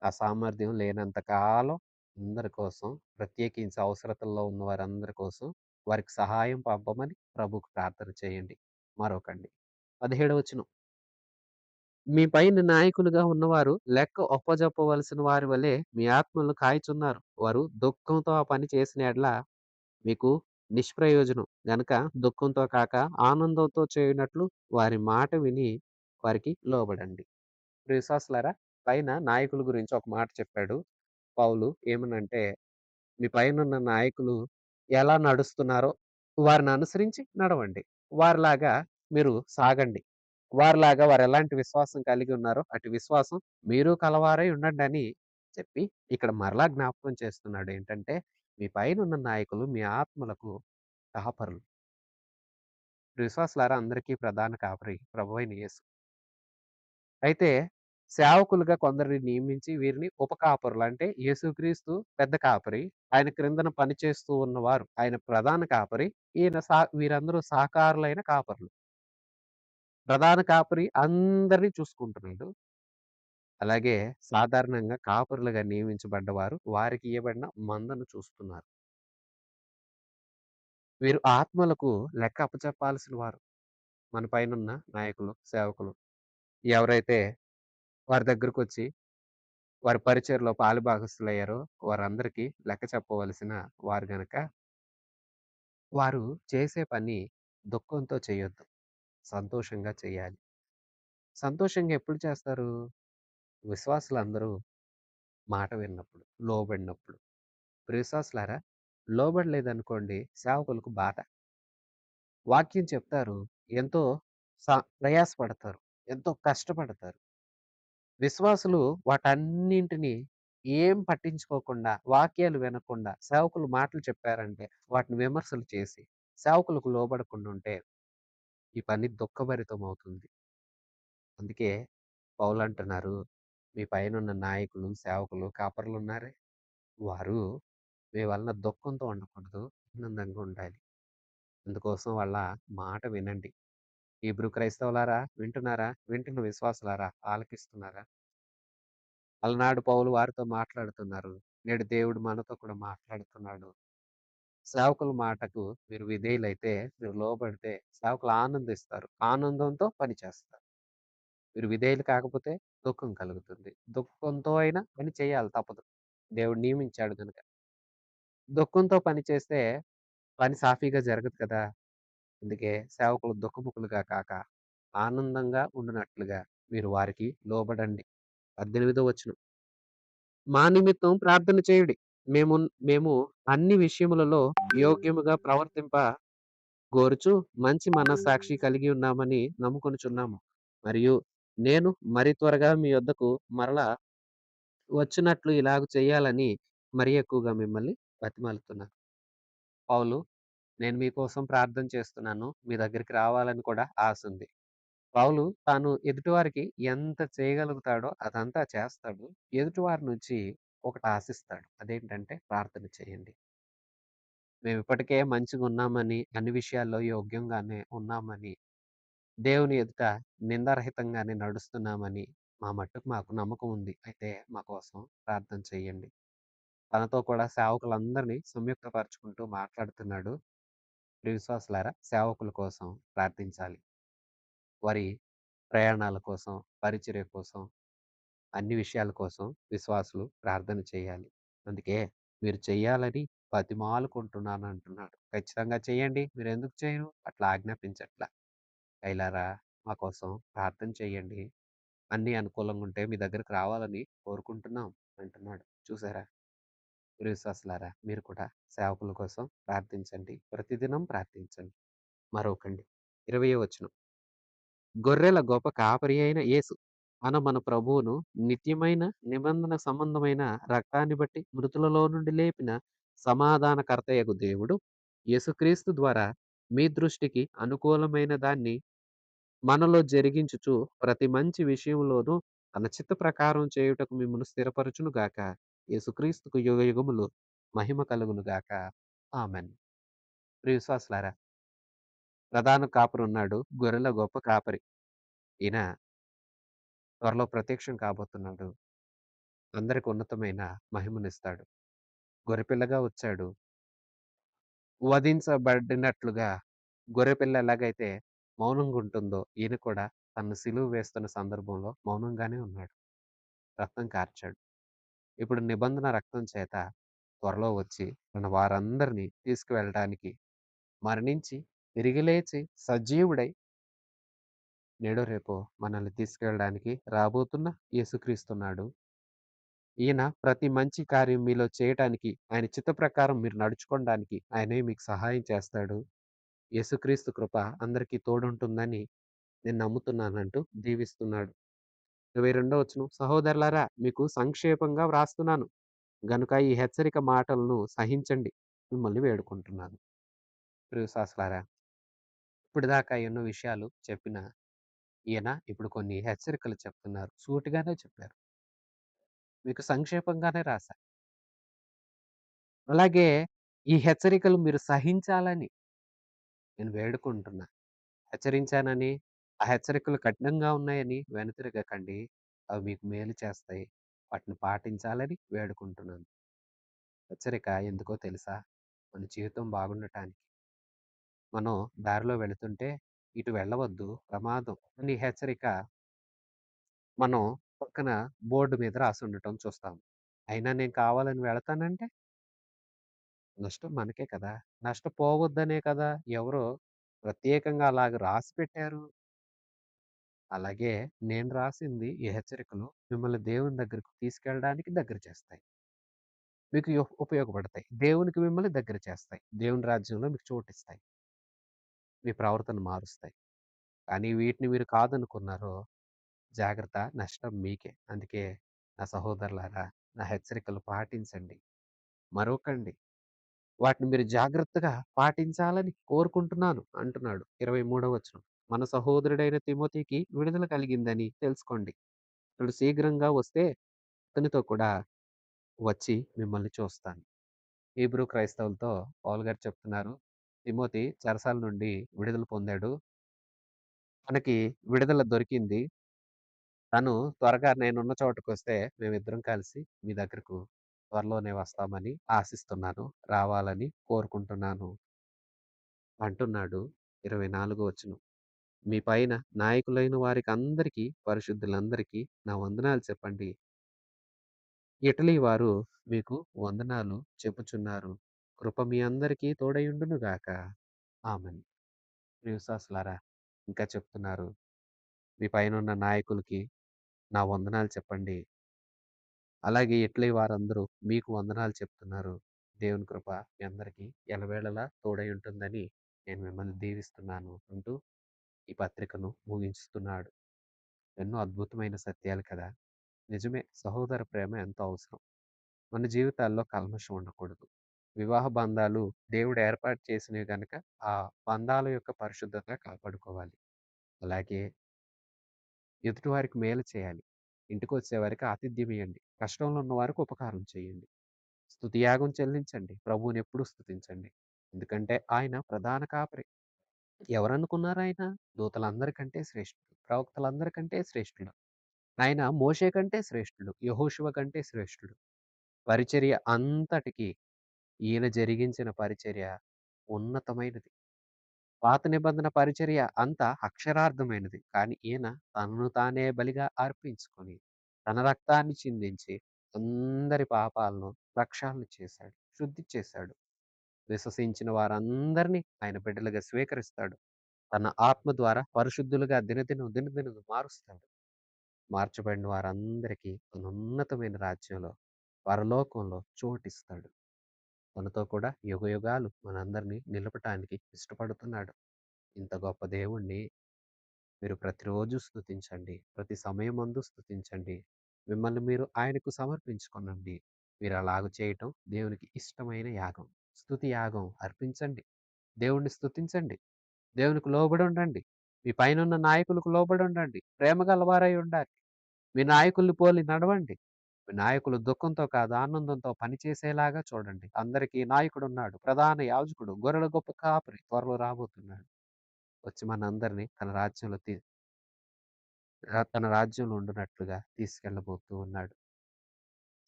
ఆ సామర్థ్యం లేనంత కాలం అందరి కోసం, ప్రత్యేకించి అవసరతల్లో ఉన్న వారందరి కోసం వారికి సహాయం పంపమని ప్రభువుకు ప్రార్థన చేయండి. మరొకండి. 17వ వచనం. మీ పైన నాయకులుగా ఉన్నవారు లెక్క ఒప్పజెప్పవలసిన వారి వలె మీ ఆత్మలను కాయుచున్నారు. వారు దుఃఖంతో ఆ పని చేసిన యెడల మీకు నిష్ప్రయోజనం గనక దుఃఖంతో కాక ఆనందంతో చేయునట్లు వారి మాట విని వారికి లోబడండి. ప్రియ విశ్వాసులారా, పైన నాయకుల గురించి ఒక మాట చెప్పాడు పౌలు. ఏమనంటే, మీ పైనున్న నాయకులు ఎలా నడుస్తున్నారో వారిని అనుసరించి నడవండి. వారిలాగా మీరు సాగండి. వారిలాగా వారెలాంటి విశ్వాసం కలిగి ఉన్నారో అటు విశ్వాసం మీరు కలవారై ఉండండని చెప్పి ఇక్కడ మరలా జ్ఞాపకం చేస్తున్నాడు. ఏంటంటే, మీ పైనున్న నాయకులు మీ ఆత్మలకు కాపరులు. విశ్వాసులారా, అందరికీ ప్రధాన కాపరి ప్రభువైన యేసు. అయితే సేవకులుగా కొందరిని నియమించి వీరిని ఉపకాపరులు అంటే యేసుక్రీస్తు పెద్ద కాపరి. ఆయన క్రిందన పనిచేస్తూ ఉన్నవారు ఆయన ప్రధాన కాపరి. వీరందరూ సహకారులైన కాపరులు. ప్రధాన కాపరి అందరిని చూసుకుంటున్నాడు. అలాగే సాధారణంగా కాపరులుగా నియమించబడ్డవారు వారికి ఇయ్యబడిన మందను చూస్తున్నారు. వీరు ఆత్మలకు లెక్క అప్పచెప్పాల్సిన వారు. మన పైనున్న నాయకులు, సేవకులు ఎవరైతే వారి దగ్గరకొచ్చి వారి పరిచర్యలో పాలుభాగస్తులయ్యారో వారందరికీ లెక్క చెప్పవలసిన వారు గనక, వారు చేసే పని దుఃఖంతో చేయొద్దు. సంతోషంగా చేయాలి. సంతోషంగా ఎప్పుడు చేస్తారు? విశ్వాసులందరూ మాట విన్నప్పుడు, లోబడినప్పుడు. విశ్వాసులారా, లోబడలేదనుకోండి సేవకులకు బాధ. వాక్యం చెప్తారు. ఎంతో ప్రయాసపడతారు. ఎంతో కష్టపడతారు. విశ్వాసులు వాటన్నింటిని ఏం పట్టించుకోకుండా, వాక్యాలు వినకుండా, సేవకులు మాటలు చెప్పారంటే, వాటిని విమర్శలు చేసి, సేవకులకు లోబడకుండా ఉంటే, ఈ పని దుఃఖభరితమవుతుంది. అందుకే పౌలంటున్నారు, మీ పైనున్న నాయకులు, సేవకులు, కాపరులున్నారే, వారు మీ వలన దుఃఖంతో ఉండకూడదు, ఆనందంగా ఉండాలి. అందుకోసం వాళ్ళ మాట వినండి. హీబ్రూ క్రైస్తవులారా వింటున్నారా? వింటున్న విశ్వాసులారా ఆలకిస్తున్నారా? అలనాడు పౌలు వారితో మాట్లాడుతున్నారు. నేడు దేవుడు మనతో కూడా మాట్లాడుతున్నాడు. సేవకుల మాటకు మీరు విధేయులైతే, మీరు లోబడితే సేవకులు ఆనందిస్తారు. ఆనందంతో పని చేస్తారు. మీరు విధేయులు కాకపోతే దుఃఖం కలుగుతుంది. దుఃఖంతో అయినా పని చేయాలి తప్పదు. దేవుడు నియమించాడు గనుక. దుఃఖంతో పని చేస్తే పని సాఫీగా జరగదు కదా! అందుకే సేవకులు దుఃఖముఖులుగా కాక, ఆనందంగా ఉండునట్లుగా మీరు వారికి లోబడండి. 18 వచనం. మా నిమిత్తం ప్రార్థన చేయుడి. మేము మేము అన్ని విషయములలో యోగ్యముగా ప్రవర్తింప గోరుచు మంచి మనస్సాక్షి కలిగి ఉన్నామని నమ్ముకొనుచున్నాము. మరియు నేను మరి త్వరగా మీ యొద్దకు మరలా వచ్చినట్లు ఇలాగ చేయాలని మరి ఎక్కువగా మిమ్మల్ని బతిమాలుతున్నాను. పౌలు, నేను మీకోసం ప్రార్థన చేస్తున్నాను. మీ దగ్గరికి రావాలని కూడా ఆసుంది. పౌలు తాను ఎదుటివారికి ఎంత చేయగలుగుతాడో అదంతా చేస్తాడు. ఎదుటివారి నుంచి ఒకటి ఆశిస్తాడు. అదేంటంటే ప్రార్థన చేయండి. మేమిప్పటికే మంచిగున్నామని, అన్ని విషయాల్లో యోగ్యంగానే ఉన్నామని, దేవుని ఎదుట నిందారహితంగానే నడుస్తున్నామని మా మట్టుకు మాకు నమ్మకం ఉంది. అయితే మా కోసం ప్రార్థన చేయండి. తనతో కూడా సేవకులందరినీ సంయుక్తపరుచుకుంటూ మాట్లాడుతున్నాడు. ప్రియ విశ్వాసులారా, సేవకుల కోసం ప్రార్థించాలి. వారి ప్రయాణాల కోసం, పరిచర్య కోసం, అన్ని విషయాల కోసం విశ్వాసులు ప్రార్థన చేయాలి. అందుకే మీరు చెయ్యాలని బతిమాలుకుంటున్నాను అంటున్నాడు. ఖచ్చితంగా చేయండి. మీరెందుకు చేయరు? అట్లా ఆజ్ఞాపించట్లా. "అయ్యలారా మా కోసం ప్రార్థన చేయండి. అన్నీ అనుకూలంగా ఉంటే మీ దగ్గరికి రావాలని కోరుకుంటున్నాం" అంటున్నాడు. చూసారా? ప్రియ విశ్వాసులారా, మీరు కూడా సేవకుల కోసం ప్రార్థించండి. ప్రతిదినం ప్రార్థించండి. మరొకండి. 20వ వచనం. గొర్రెల గొప్ప కాపరి అయిన యేసు మన ప్రభువును నిత్యమైన నిబంధన సంబంధమైన రక్తాన్ని బట్టి మృతులలో నుండి లేపిన సమాధానకర్తయగు దేవుడు యేసుక్రీస్తు ద్వారా మీ దృష్టికి అనుకూలమైన దాన్ని మనలో జరిగించుచు ప్రతి మంచి విషయంలోనూ తన చిత్త ప్రకారం చేయుటకు మిమ్మల్ని స్థిరపరచును గాక. యేసుక్రీస్తుకు యుగ యుగములు మహిమ కలుగును గాక. ఆమెన్. ప్రియ విశ్వాసులారా, ప్రధాన కాపరున్నాడు. గొర్రెల గొప్ప కాపరి. ఈయన త్వరలో ప్రత్యక్షం కాబోతున్నాడు. అందరికి ఉన్నతమైన మహిమనిస్తాడు. గొర్రెపిల్లగా వచ్చాడు. వధించబడినట్లుగా గొర్రెపిల్ల ఎలాగైతే మౌనంగా ఉంటుందో, ఈయన కూడా తనను సిలువ వేస్తున్న సందర్భంలో మౌనంగానే ఉన్నాడు. రక్తం కార్చాడు. ఇప్పుడు నిబంధన రక్తం చేత త్వరలో వచ్చి మన వారందరినీ తీసుకువెళ్ళడానికి మరణించి, తిరిగి లేచి, సజీవుడై నేడో రేపో మనల్ని తీసుకెళ్ళడానికి రాబోతున్న యేసుక్రీస్తున్నాడు. ఈయన ప్రతి మంచి కార్యం మీలో చేయటానికి, ఆయన చిత్త ప్రకారం మీరు నడుచుకోవడానికి ఆయనే మీకు సహాయం చేస్తాడు. యేసుక్రీస్తు కృప అందరికీ తోడుంటుందని నేను నమ్ముతున్నానంటూ దీవిస్తున్నాడు. 22వ వచనం. సహోదరులారా, మీకు సంక్షేపంగా వ్రాస్తున్నాను గనుక ఈ హెచ్చరిక మాటలను సహించండి. మిమ్మల్ని వేడుకుంటున్నాను. ప్రియ విశ్వాసులారా, ఇప్పటిదాకా ఎన్నో విషయాలు చెప్పిన ఈయన ఇప్పుడు కొన్ని హెచ్చరికలు చెప్తున్నారు. సూటిగానే చెప్పారు. మీకు సంక్షేపంగానే రాశా. అలాగే ఈ హెచ్చరికలు మీరు సహించాలని నేను వేడుకుంటున్నా. హెచ్చరించానని, ఆ హెచ్చరికలు కఠినంగా ఉన్నాయని వెనుతిరగకండి. అవి మీకు మేలు చేస్తాయి. వాటిని పాటించాలని వేడుకుంటున్నాను. హెచ్చరిక ఎందుకో తెలుసా? మన జీవితం బాగుండటానికి. మనం దారిలో వెళుతుంటే ఇటు వెళ్ళవద్దు ప్రమాదం అని హెచ్చరిక మనం పక్కన బోర్డ్ మీద రాసుండటం చూస్తాం. అయినా నేను కావాలని వెళతానంటే నష్టం మనకే కదా! నష్టపోవద్దనే కదా ఎవరో ప్రత్యేకంగా అలాగ రాసి పెట్టారు. అలాగే నేను రాసింది ఈ హెచ్చరికలు మిమ్మల్ని దేవుని దగ్గరకు తీసుకెళ్ళడానికి దగ్గర చేస్తాయి. మీకు ఉపయోగపడతాయి. దేవునికి మిమ్మల్ని దగ్గర చేస్తాయి. దేవుని రాజ్యంలో మీకు చోటిస్తాయి. మీ ప్రవర్తన మారుస్తాయి. కానీ వీటిని మీరు కాదనుకున్నారో జాగ్రత్త, నష్టం మీకే. అందుకే నా సహోదరులారా, నా హెచ్చరికలు పాటించండి. మరొకండి. వాటిని మీరు జాగ్రత్తగా పాటించాలని కోరుకుంటున్నాను అంటున్నాడు. 23వ వచనం. మన సహోదరుడైన తిమోతికి విడుదల కలిగిందని తెలుసుకోండి. అతడు శీఘ్రంగా వస్తే అతనితో కూడా వచ్చి మిమ్మల్ని చూస్తాను. హీబ్రూ క్రైస్తవులతో పౌలు గారు చెప్తున్నారు. తిమోతి చెరసాల నుండి విడుదల పొందాడు. తనకి విడుదల దొరికింది. తను త్వరగా నేనున్న చోటకొస్తే మేమిద్దరం కలిసి మీ దగ్గరకు త్వరలోనే వస్తామని ఆశిస్తున్నాను. రావాలని కోరుకుంటున్నాను అంటున్నాడు. 24 వచనం. మీ పైన నాయకులైన వారికందరికీ, పరిశుద్ధులందరికీ నా వందనాలు చెప్పండి. ఇటలీ వారు మీకు వందనాలు చెప్పుచున్నారు. కృప మీ అందరికీ తోడయుండును గాక. ఆమేన్. ప్రియ విశ్వాసులారా, ఇంకా చెప్తున్నారు. మీ పైనున్న నాయకులకి నా వందనాలు చెప్పండి. అలాగే ఇటలీ వారందరూ మీకు వందనాలు చెప్తున్నారు. దేవుని కృప మీ అందరికీ ఎల్లవేళలా తోడై ఉంటుందని నేను మిమ్మల్ని దీవిస్తున్నాను అంటూ ఈ పత్రికను ముగించుతున్నాడు. ఎన్నో అద్భుతమైన సత్యాలు కదా! నిజమే, సహోదర ప్రేమ ఎంతో అవసరం. మన జీవితాల్లో కల్మషం ఉండకూడదు. వివాహ బంధాలు దేవుడు ఏర్పాటు చేసినవి గనక ఆ బంధాల యొక్క పరిశుద్ధత కాపాడుకోవాలి. అలాగే ఎదుటివారికి మేలు చేయాలి. ఇంటికొచ్చేవారికి ఆతిథ్యం ఇయ్యండి. కష్టంలో ఉన్న వారికి ఉపకారం చేయండి. స్తుతియాగం చెల్లించండి. ప్రభువునెప్పుడూ స్తుతించండి. ఎందుకంటే ఆయన ప్రధాన కాపరి. ఎవరనుకున్నారాయన? దూతలందరికంటే శ్రేష్ఠుడు. ప్రవక్తలందరికంటే శ్రేష్ఠుడు. ఆయన మోషే కంటే శ్రేష్ఠుడు. యెహోషువ కంటే శ్రేష్ఠుడు. పరిచర్య అంతటికి ఈయన జరిగించిన పరిచర్య ఉన్నతమైనది. పాత నిబంధన పరిచర్య అంతా అక్షరార్థమైనది. కానీ ఈయన తనను తానే బలిగా అర్పించుకొని, తన రక్తాన్ని చిందించి, అందరి పాపాలను ప్రక్షాళన చేశాడు. శుద్ధి చేశాడు. విశ్వసించిన వారందరినీ ఆయన బిడ్డలుగా స్వీకరిస్తాడు. తన ఆత్మ ద్వారా పరిశుద్ధులుగా దినదినం మారుస్తాడు. మార్చబడిన వారందరికీ తన ఉన్నతమైన రాజ్యంలో, పరలోకంలో చోటిస్తాడు. తనతో కూడా యుగయుగాలు మనందరినీ నిలపటానికి ఇష్టపడుతున్నాడు. ఇంత గొప్ప దేవుణ్ణి మీరు ప్రతిరోజు స్తుతించండి. ప్రతి సమయమందు స్తుతించండి. మిమ్మల్ని మీరు ఆయనకు సమర్పించుకొనండి. మీరు అలాగ చేయటం దేవునికి ఇష్టమైన యాగం. స్తుతి యాగం అర్పించండి. దేవుణ్ణి స్తుతించండి. దేవునికి లోబడి ఉండండి. మీ పైనున్న నాయకులకు లోబడి ఉండండి. ప్రేమ గలవారై ఉండాలి. మీ నాయకుల్ని పోలి నడవండి. మీ నాయకులు దుఃఖంతో కాదు, ఆనందంతో పనిచేసేలాగా చూడండి. అందరికీ నాయకుడున్నాడు. ప్రధాన యాజకుడు, గొర్రెల గొప్ప కాపరి త్వరలో రాబోతున్నాడు. వచ్చి మనందరినీ తన రాజ్యంలో ఉండునట్లుగా తీసుకెళ్ళబోతూ ఉన్నాడు.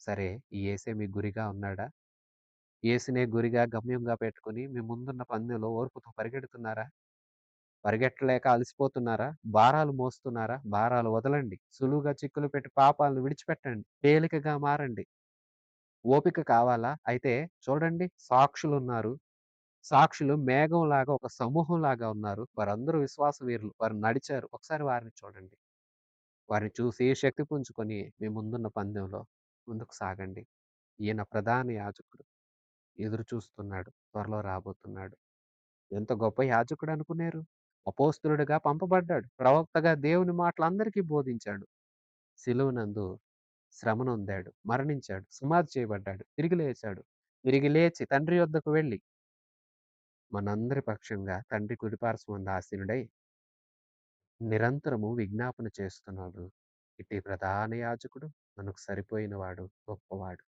సరే, ఈ యేసే మీ గురిగా ఉన్నాడా? యేసునే గురిగా, గమ్యంగా పెట్టుకొని మీ ముందున్న పందెంలో ఓర్పుతో పరిగెడుతున్నారా? పరిగెట్టలేక అలసిపోతున్నారా? భారాలు మోస్తున్నారా? భారాలు వదలండి. సులువుగా చిక్కులు పెట్టి పాపాలను విడిచిపెట్టండి. తేలికగా మారండి. ఓపిక కావాలా? అయితే చూడండి, సాక్షులున్నారు. సాక్షులు మేఘంలాగా, ఒక సమూహంలాగా ఉన్నారు. వారందరూ విశ్వాస వీరులు. వారు నడిచారు. ఒకసారి వారిని చూడండి. వారిని చూసి శక్తి పుంజుకొని మీ ముందున్న పందెంలో ముందుకు సాగండి. ఈయన ప్రధాన యాజకుడు. ఎదురు చూస్తున్నాడు. త్వరలో రాబోతున్నాడు. ఎంత గొప్ప యాజకుడు అనుకున్నారు? అపోస్తలుడిగా పంపబడ్డాడు. ప్రవక్తగా దేవుని మాటలందరికీ బోధించాడు. సిలువనందు శ్రమ నొందాడు. మరణించాడు. సమాధి చేయబడ్డాడు. తిరిగి లేచాడు. తిరిగి లేచి తండ్రి యొద్దకు వెళ్లి మనందరి పక్షంగా తండ్రి కుడిపార్శ్వమందు ఆసీనుడై నిరంతరము విజ్ఞాపన చేస్తున్నాడు. ఇట్టి ప్రధాన యాజకుడు మనకు సరిపోయినవాడు, గొప్పవాడు,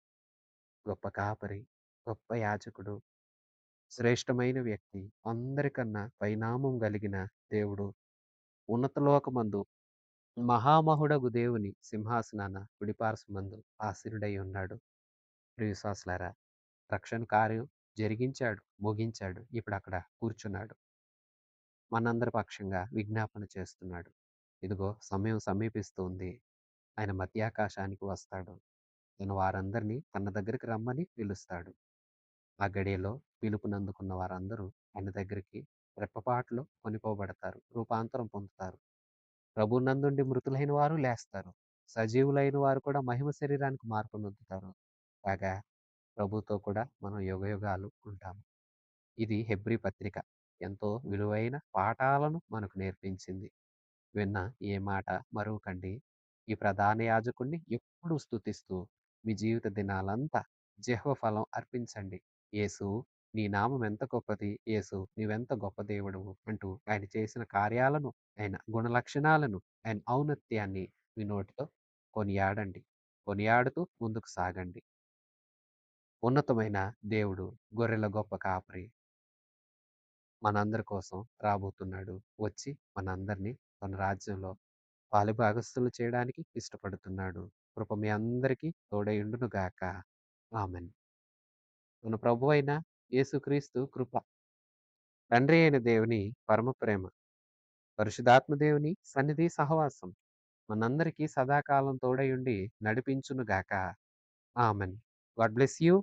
గొప్ప కాపరి, గొప్ప యాజకుడు, శ్రేష్టమైన వ్యక్తి, అందరికన్నా పైనామం కలిగిన దేవుడు, ఉన్నత లోకమందు మహామహుడగు దేవుని సింహాసనాన కుడిపార్శ్వమందు ఆసీనుడై ఉన్నాడు. ప్రియ విశ్వాసులారా, రక్షణ కార్యం జరిగించాడు, ముగించాడు. ఇప్పుడు అక్కడ కూర్చున్నాడు. మనందరి పక్షంగా విజ్ఞాపన చేస్తున్నాడు. ఇదిగో సమయం సమీపిస్తుంది. ఆయన మధ్యాకాశానికి వస్తాడు. తన వారందరినీ తన దగ్గరికి రమ్మని పిలుస్తాడు. ఆ గడియలో పిలుపునందుకున్న వారందరూ ఆయన దగ్గరికి రెప్పపాటులో కొనిపోబడతారు. రూపాంతరం పొందుతారు. ప్రభువునందుండి మృతులైన వారు లేస్తారు. సజీవులైన వారు కూడా మహిమ శరీరానికి మార్పు నొందుతారు. కాగా ప్రభుతో కూడా మనం యుగయుగాలు ఉంటాము. ఇది హెబ్రీ పత్రిక ఎంతో విలువైన పాఠాలను మనకు నేర్పించింది. విన్న ఏ మాట మరువకండి. ఈ ప్రధాన యాజకుడిని ఎప్పుడూ స్తుతిస్తూ మీ జీవిత దినాలంతా జెహోవా ఫలం అర్పించండి. యేసు, నీ నామం ఎంత గొప్పది. యేసు, నీవెంత గొప్ప దేవుడవు అంటూ ఆయన చేసిన కార్యాలను, ఆయన గుణలక్షణాలను, ఆయన ఔన్నత్యాన్ని మీ నోటితో కొనియాడండి. కొనియాడుతూ ముందుకు సాగండి. ఉన్నతమైన దేవుడు, గొర్రెల గొప్ప కాపరి, మనందరి కోసం రాబోతున్నాడు. వచ్చి మనందరిని తన రాజ్యంలో పాలుభాగస్తులు చేయడానికి ఇష్టపడుతున్నాడు. కృప మీ అందరికీ తోడైయుండును గాక. ఆమేన్. మన ప్రభువైన యేసుక్రీస్తు కృప, తండ్రి అయిన దేవుని పరమ ప్రేమ, పరిశుద్ధాత్మ దేవుని సన్నిధి సహవాసం మనందరికీ సదాకాలం తోడైయుండి నడిపించును గాక. ఆమేన్. God bless you.